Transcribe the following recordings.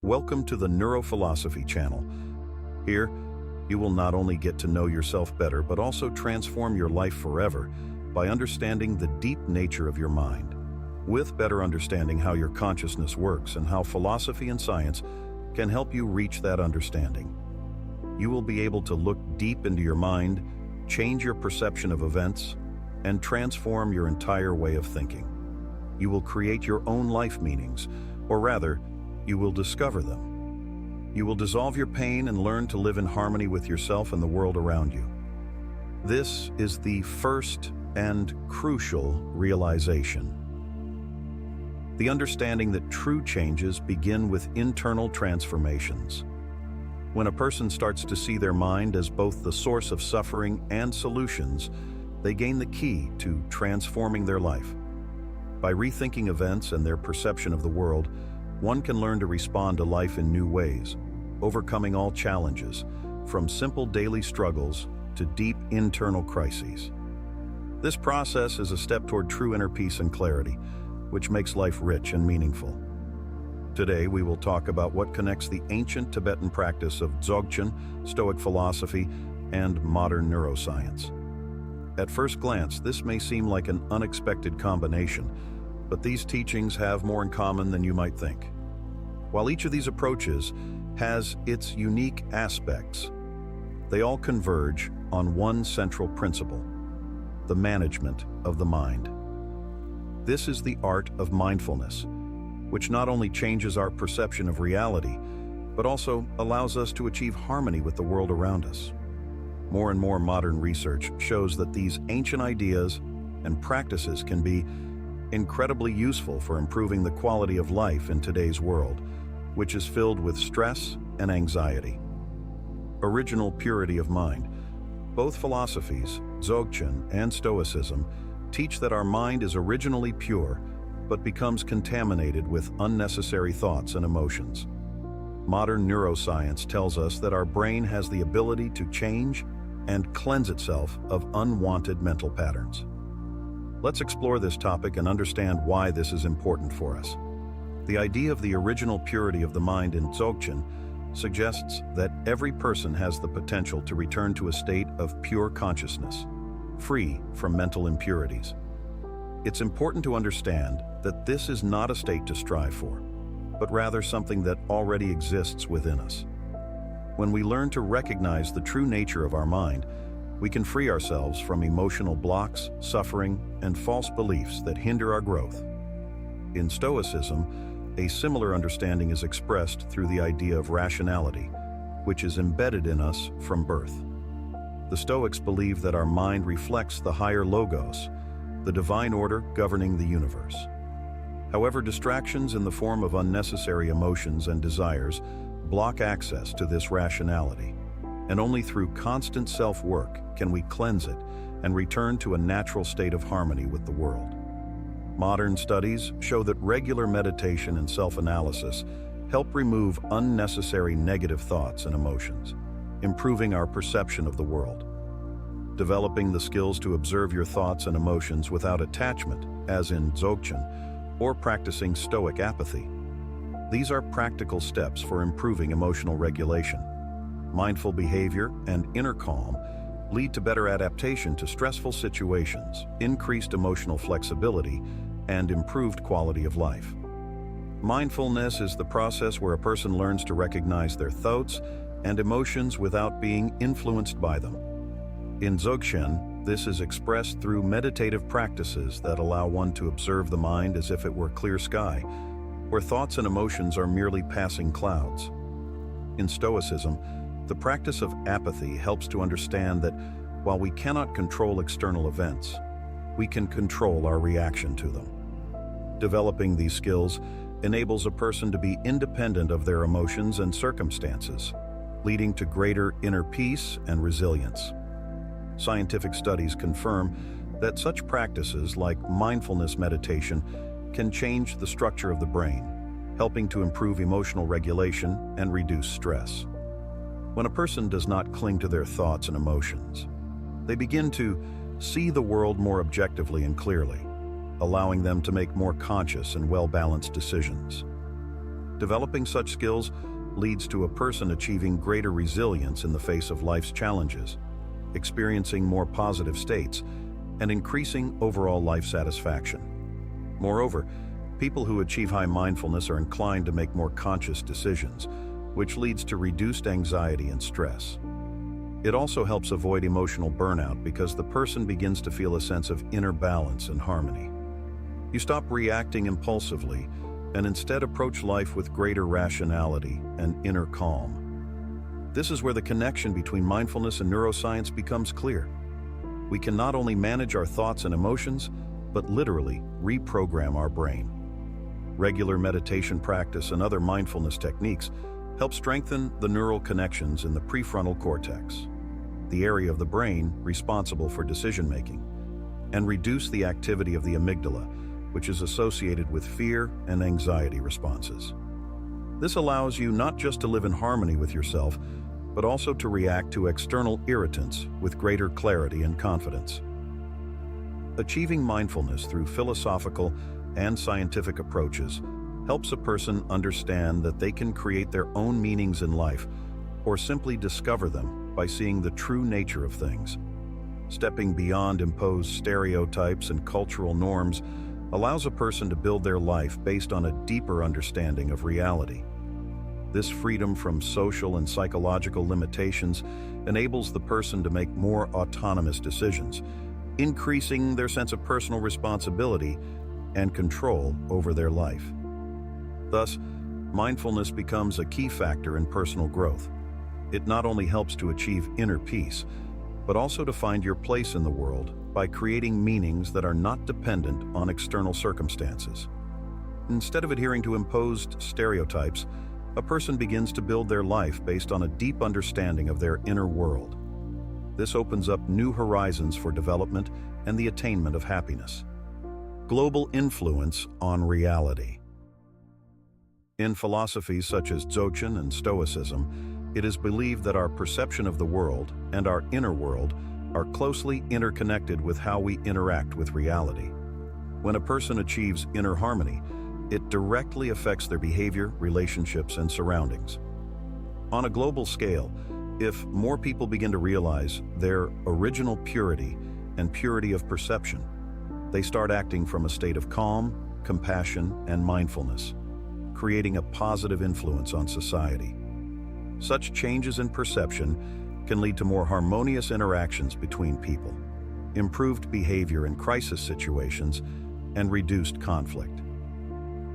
Welcome to the Neurophilosophy channel. Here, you will not only get to know yourself better, but also transform your life forever by understanding the deep nature of your mind. With better understanding how your consciousness works and how philosophy and science can help you reach that understanding, you will be able to look deep into your mind, change your perception of events, and transform your entire way of thinking. You will create your own life meanings, or rather, you will discover them. You will dissolve your pain and learn to live in harmony with yourself and the world around you. This is the first and crucial realization. The understanding that true changes begin with internal transformations. When a person starts to see their mind as both the source of suffering and solutions, they gain the key to transforming their life. By rethinking events and their perception of the world, one can learn to respond to life in new ways, overcoming all challenges, from simple daily struggles to deep internal crises. This process is a step toward true inner peace and clarity, which makes life rich and meaningful. Today, we will talk about what connects the ancient Tibetan practice of Dzogchen, Stoic philosophy, and modern neuroscience. At first glance, this may seem like an unexpected combination, but these teachings have more in common than you might think. While each of these approaches has its unique aspects, they all converge on one central principle: the management of the mind. This is the art of mindfulness, which not only changes our perception of reality, but also allows us to achieve harmony with the world around us. More and more modern research shows that these ancient ideas and practices can be incredibly useful for improving the quality of life in today's world, which is filled with stress and anxiety. Original purity of mind. Both philosophies, Dzogchen and Stoicism, teach that our mind is originally pure, but becomes contaminated with unnecessary thoughts and emotions. Modern neuroscience tells us that our brain has the ability to change and cleanse itself of unwanted mental patterns. Let's explore this topic and understand why this is important for us. The idea of the original purity of the mind in Dzogchen suggests that every person has the potential to return to a state of pure consciousness, free from mental impurities. It's important to understand that this is not a state to strive for, but rather something that already exists within us. When we learn to recognize the true nature of our mind, we can free ourselves from emotional blocks, suffering, and false beliefs that hinder our growth. In Stoicism, a similar understanding is expressed through the idea of rationality, which is embedded in us from birth. The Stoics believe that our mind reflects the higher logos, the divine order governing the universe. However, distractions in the form of unnecessary emotions and desires block access to this rationality, and only through constant self-work can we cleanse it and return to a natural state of harmony with the world. Modern studies show that regular meditation and self-analysis help remove unnecessary negative thoughts and emotions, improving our perception of the world. Developing the skills to observe your thoughts and emotions without attachment, as in Dzogchen, or practicing Stoic apathy. These are practical steps for improving emotional regulation. Mindful behavior and inner calm lead to better adaptation to stressful situations, increased emotional flexibility, and improved quality of life. Mindfulness is the process where a person learns to recognize their thoughts and emotions without being influenced by them. In Dzogchen, this is expressed through meditative practices that allow one to observe the mind as if it were clear sky, where thoughts and emotions are merely passing clouds. In Stoicism, the practice of apathy helps to understand that while we cannot control external events, we can control our reaction to them. Developing these skills enables a person to be independent of their emotions and circumstances, leading to greater inner peace and resilience. Scientific studies confirm that such practices like mindfulness meditation can change the structure of the brain, helping to improve emotional regulation and reduce stress. When a person does not cling to their thoughts and emotions, they begin to see the world more objectively and clearly, allowing them to make more conscious and well-balanced decisions. Developing such skills leads to a person achieving greater resilience in the face of life's challenges, experiencing more positive states, and increasing overall life satisfaction. Moreover, people who achieve high mindfulness are inclined to make more conscious decisions, which leads to reduced anxiety and stress. It also helps avoid emotional burnout because the person begins to feel a sense of inner balance and harmony. You stop reacting impulsively and instead approach life with greater rationality and inner calm. This is where the connection between mindfulness and neuroscience becomes clear. We can not only manage our thoughts and emotions, but literally reprogram our brain. Regular meditation practice and other mindfulness techniques help strengthen the neural connections in the prefrontal cortex, the area of the brain responsible for decision-making, and reduce the activity of the amygdala, which is associated with fear and anxiety responses. This allows you not just to live in harmony with yourself, but also to react to external irritants with greater clarity and confidence. Achieving mindfulness through philosophical and scientific approaches helps a person understand that they can create their own meanings in life or simply discover them by seeing the true nature of things. Stepping beyond imposed stereotypes and cultural norms allows a person to build their life based on a deeper understanding of reality. This freedom from social and psychological limitations enables the person to make more autonomous decisions, increasing their sense of personal responsibility and control over their life. Thus, mindfulness becomes a key factor in personal growth. It not only helps to achieve inner peace, but also to find your place in the world by creating meanings that are not dependent on external circumstances. Instead of adhering to imposed stereotypes, a person begins to build their life based on a deep understanding of their inner world. This opens up new horizons for development and the attainment of happiness. Global influence on reality. In philosophies such as Dzogchen and Stoicism, it is believed that our perception of the world and our inner world are closely interconnected with how we interact with reality. When a person achieves inner harmony, it directly affects their behavior, relationships, and surroundings. On a global scale, if more people begin to realize their original purity and purity of perception, they start acting from a state of calm, compassion, and mindfulness, creating a positive influence on society. Such changes in perception can lead to more harmonious interactions between people, improved behavior in crisis situations, and reduced conflict.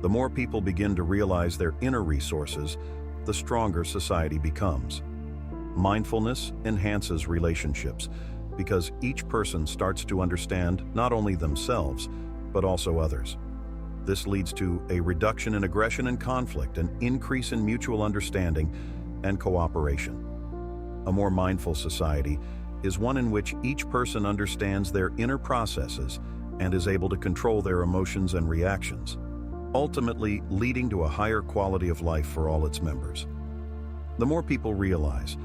The more people begin to realize their inner resources, the stronger society becomes. Mindfulness enhances relationships because each person starts to understand not only themselves, but also others. This leads to a reduction in aggression and conflict, an increase in mutual understanding and cooperation. A more mindful society is one in which each person understands their inner processes and is able to control their emotions and reactions, ultimately leading to a higher quality of life for all its members. The more people realize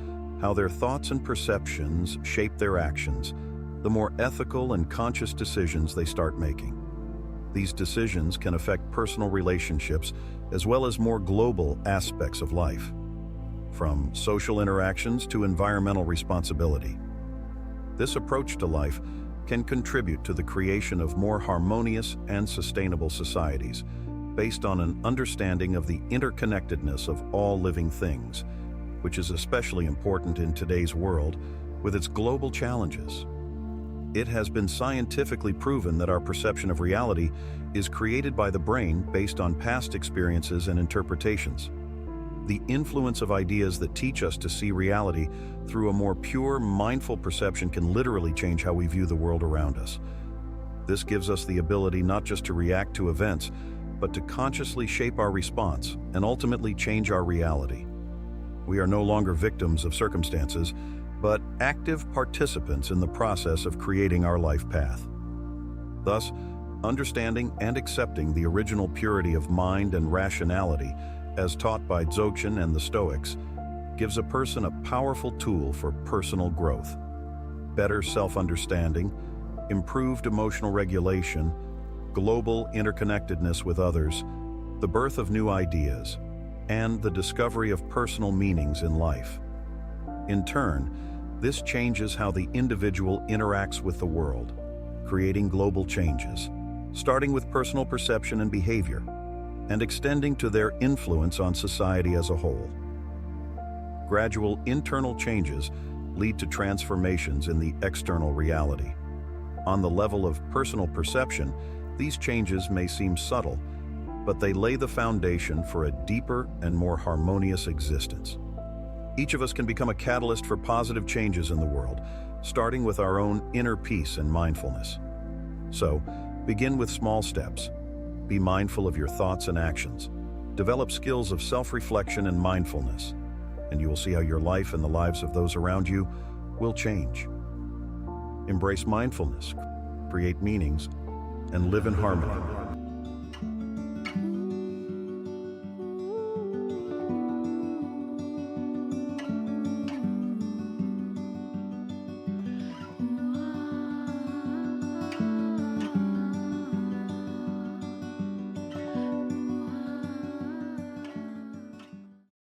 how their thoughts and perceptions shape their actions, the more ethical and conscious decisions they start making. These decisions can affect personal relationships as well as more global aspects of life, from social interactions to environmental responsibility. This approach to life can contribute to the creation of more harmonious and sustainable societies based on an understanding of the interconnectedness of all living things, which is especially important in today's world with its global challenges. It has been scientifically proven that our perception of reality is created by the brain based on past experiences and interpretations. The influence of ideas that teach us to see reality through a more pure, mindful perception can literally change how we view the world around us. This gives us the ability not just to react to events, but to consciously shape our response and ultimately change our reality. We are no longer victims of circumstances, but active participants in the process of creating our life path. Thus, understanding and accepting the original purity of mind and rationality, as taught by Dzogchen and the Stoics, gives a person a powerful tool for personal growth. Better self-understanding, improved emotional regulation, global interconnectedness with others, the birth of new ideas, and the discovery of personal meanings in life. In turn, this changes how the individual interacts with the world, creating global changes, starting with personal perception and behavior, and extending to their influence on society as a whole. Gradual internal changes lead to transformations in the external reality. On the level of personal perception, these changes may seem subtle, but they lay the foundation for a deeper and more harmonious existence. Each of us can become a catalyst for positive changes in the world, starting with our own inner peace and mindfulness. So, begin with small steps. Be mindful of your thoughts and actions. Develop skills of self-reflection and mindfulness, and you will see how your life and the lives of those around you will change. Embrace mindfulness, create meanings, and live in harmony.